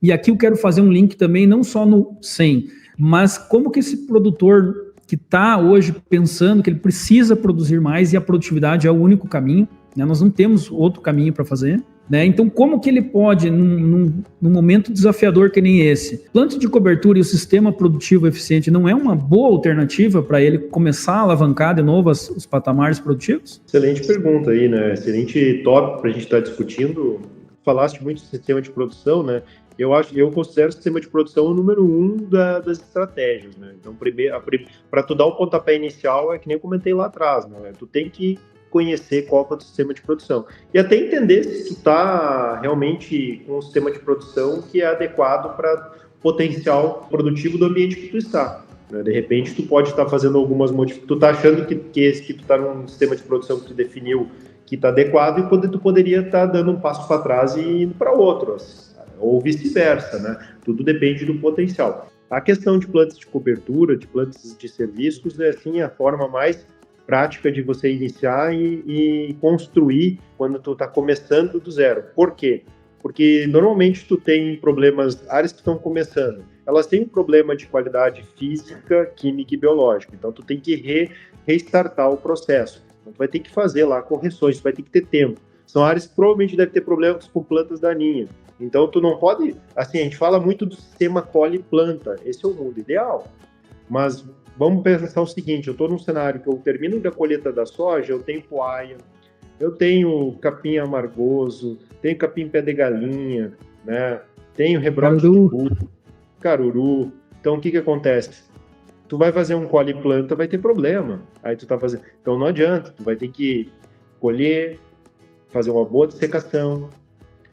E aqui eu quero fazer um link também, não só no 100, mas como que esse produtor que está hoje pensando que ele precisa produzir mais e a produtividade é o único caminho, né? Nós não temos outro caminho para fazer, né? Então, como que ele pode, num momento desafiador que nem esse, planta de cobertura e o sistema produtivo eficiente não é uma boa alternativa para ele começar a alavancar de novo os patamares produtivos? Excelente pergunta aí, né? Excelente tópico para a gente estar discutindo. Falaste muito do sistema de produção, né? Eu considero o sistema de produção o número 1 das estratégias, né? Então, para tu dar o pontapé inicial, é que nem eu comentei lá atrás, né? Tu tem que conhecer qual é o sistema de produção. E até entender se tu está realmente com um sistema de produção que é adequado para o potencial produtivo do ambiente que tu está. Né? De repente, tu pode estar fazendo algumas modificações. Tu está achando que tu está num sistema de produção que tu definiu que está adequado e tu poderia estar dando um passo para trás e indo para outro, ou vice-versa, né? Tudo depende do potencial. A questão de plantas de cobertura, de plantas de serviços, é assim a forma mais prática de você iniciar e construir quando tu está começando do zero. Por quê? Porque normalmente tu tem problemas, áreas que estão começando, elas têm um problema de qualidade física, química e biológica. Então tu tem que restartar o processo. Então tu vai ter que fazer lá correções, tu vai ter que ter tempo. São áreas que provavelmente devem ter problemas com plantas daninhas. Então tu não pode, assim, a gente fala muito do sistema colhe-planta, esse é o mundo ideal. Mas vamos pensar o seguinte, eu estou num cenário que eu termino da colheita da soja, eu tenho poaia, eu tenho capim amargoso, tenho capim pé de galinha, né? Tenho rebrote de bulbo, caruru. Então o que acontece? Tu vai fazer um colhe-planta, vai ter problema. Aí tu tá fazendo. Então não adianta, tu vai ter que colher, fazer uma boa dessecação,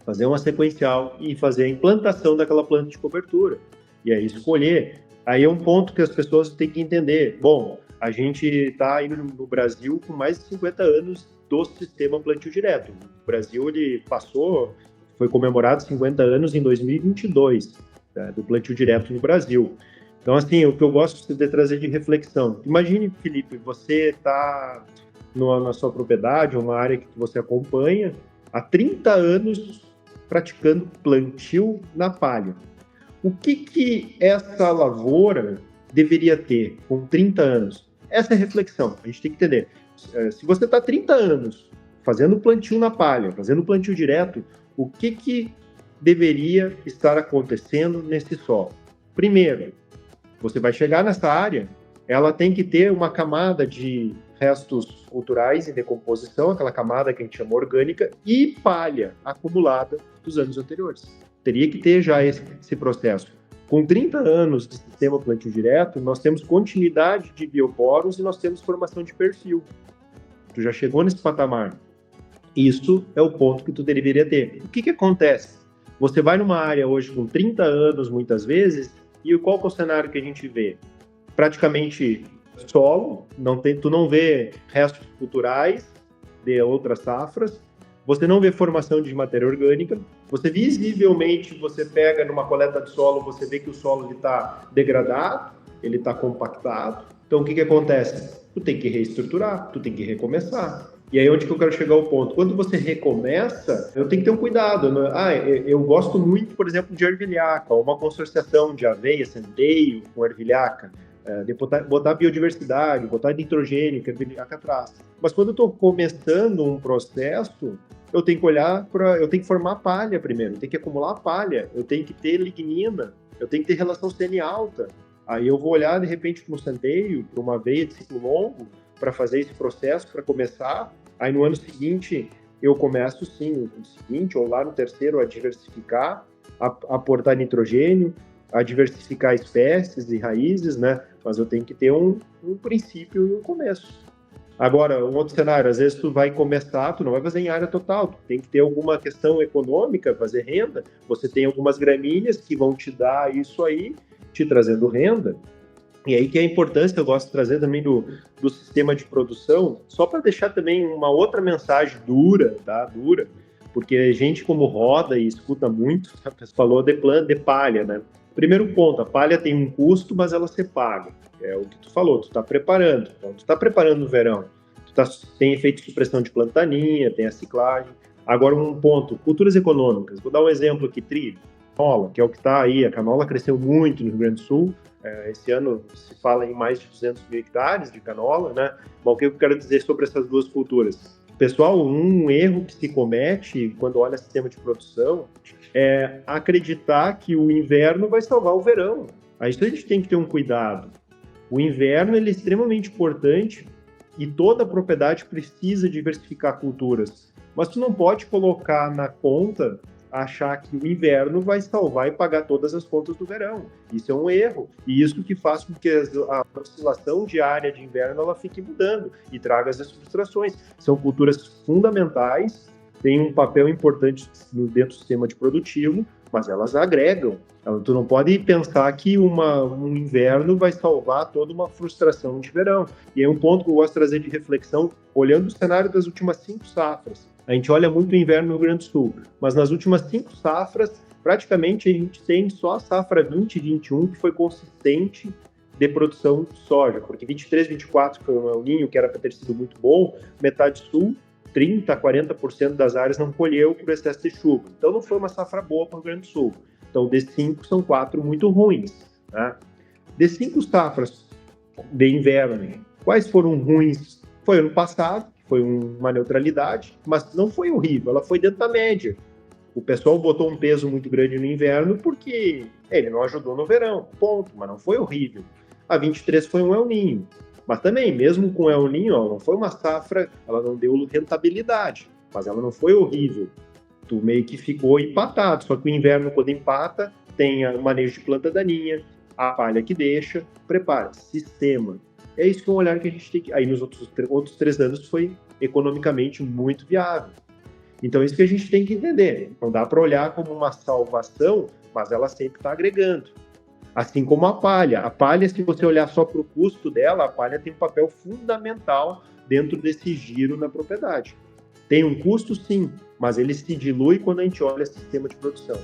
fazer uma sequencial e fazer a implantação daquela planta de cobertura. E aí escolher. Aí é um ponto que as pessoas têm que entender. Bom, a gente está indo no Brasil com mais de 50 anos do sistema plantio direto. O Brasil, ele foi comemorado 50 anos em 2022, né, do plantio direto no Brasil. Então, assim, o que eu gosto de trazer de reflexão. Imagine, Felipe, você está na sua propriedade, uma área que você acompanha, há 30 anos praticando plantio na palha. O que essa lavoura deveria ter com 30 anos? Essa é a reflexão, a gente tem que entender. Se você está 30 anos fazendo plantio na palha, fazendo plantio direto, o que deveria estar acontecendo nesse solo? Primeiro, você vai chegar nessa área, ela tem que ter uma camada de restos culturais em decomposição, aquela camada que a gente chama orgânica, e palha acumulada dos anos anteriores. Teria que ter já esse processo. Com 30 anos de sistema plantio direto, nós temos continuidade de bioporos e nós temos formação de perfil. Tu já chegou nesse patamar. Isso é o ponto que tu deveria ter. O que acontece? Você vai numa área hoje com 30 anos, muitas vezes, e qual é o cenário que a gente vê? Praticamente solo, tu não vê restos culturais de outras safras, você não vê formação de matéria orgânica, visivelmente você pega numa coleta de solo, você vê que o solo está degradado, ele está compactado. Então o que acontece? Tu tem que reestruturar, tu tem que recomeçar. E aí onde que eu quero chegar ao ponto? Quando você recomeça, eu tenho que ter um cuidado. Né? Eu gosto muito, por exemplo, de ervilhaca, uma consorciação de aveia, centeio com ervilhaca. De botar biodiversidade, botar nitrogênio, que a ervilhaca traz. Mas quando eu estou começando um processo, eu tenho que formar palha primeiro, eu tenho que acumular palha, eu tenho que ter lignina, eu tenho que ter relação CN alta. Aí eu vou olhar, de repente, para um centeio, para uma aveia de ciclo longo, para fazer esse processo, para começar. Aí no ano seguinte, eu começo sim, no seguinte, ou lá no terceiro, a diversificar, a aportar nitrogênio, a diversificar espécies e raízes, né? Mas eu tenho que ter um princípio e um começo. Agora, um outro cenário, às vezes tu vai começar, tu não vai fazer em área total, tu tem que ter alguma questão econômica, fazer renda, você tem algumas gramíneas que vão te dar isso aí, te trazendo renda. E aí que é a importância, eu gosto de trazer também do sistema de produção, só para deixar também uma outra mensagem dura, tá? Dura, porque a gente como roda e escuta muito, falou de palha, né? Primeiro ponto, a palha tem um custo, mas ela se paga. É o que tu falou, tu está preparando. Então, tu está preparando no verão. Tem efeito de supressão de plantaninha, tem a ciclagem. Agora, um ponto, culturas econômicas. Vou dar um exemplo aqui, trigo. canola, que é o que está aí. A canola cresceu muito no Rio Grande do Sul. Esse ano se fala em mais de 200 mil hectares de canola, né? Bom, o que eu quero dizer sobre essas duas culturas? Pessoal, um erro que se comete quando olha sistema de produção é acreditar que o inverno vai salvar o verão. Aí isso a gente tem que ter um cuidado. O inverno ele é extremamente importante e toda propriedade precisa diversificar culturas. Mas tu não pode colocar na conta, achar que o inverno vai salvar e pagar todas as contas do verão. Isso é um erro. E isso que faz com que a oscilação diária de inverno ela fique mudando e traga as frustrações. São culturas fundamentais, têm um papel importante dentro do sistema de produtivo, mas elas agregam. Tu não pode pensar que um inverno vai salvar toda uma frustração de verão. E é um ponto que eu gosto de trazer de reflexão, olhando o cenário das últimas 5 safras. A gente olha muito o inverno no Rio Grande do Sul, mas nas últimas 5 safras, praticamente a gente tem só a safra 2021 que foi consistente de produção de soja, porque 23, 24 foi um El Niño que era para ter sido muito bom, metade sul, 30%, 40% das áreas não colheu por excesso de chuva. Então não foi uma safra boa para o Rio Grande do Sul. Então, de 5, são 4 muito ruins. Né? De 5 safras de inverno, quais foram ruins? Foi ano passado, foi uma neutralidade, mas não foi horrível, ela foi dentro da média. O pessoal botou um peso muito grande no inverno porque ele não ajudou no verão, ponto, mas não foi horrível. A 23 foi um El Niño, mas também, mesmo com o El Niño, não foi uma safra, ela não deu rentabilidade, mas ela não foi horrível. Tu meio que ficou empatado, só que o inverno, quando empata, tem o manejo de planta daninha, a palha que deixa, prepara, sistema. É isso que é um olhar que a gente tem que... Aí nos outros 3 anos foi economicamente muito viável. Então é isso que a gente tem que entender. Não dá para olhar como uma salvação, mas ela sempre está agregando. Assim como a palha. A palha, se você olhar só para o custo dela, a palha tem um papel fundamental dentro desse giro na propriedade. Tem um custo, sim, mas ele se dilui quando a gente olha o sistema de produção.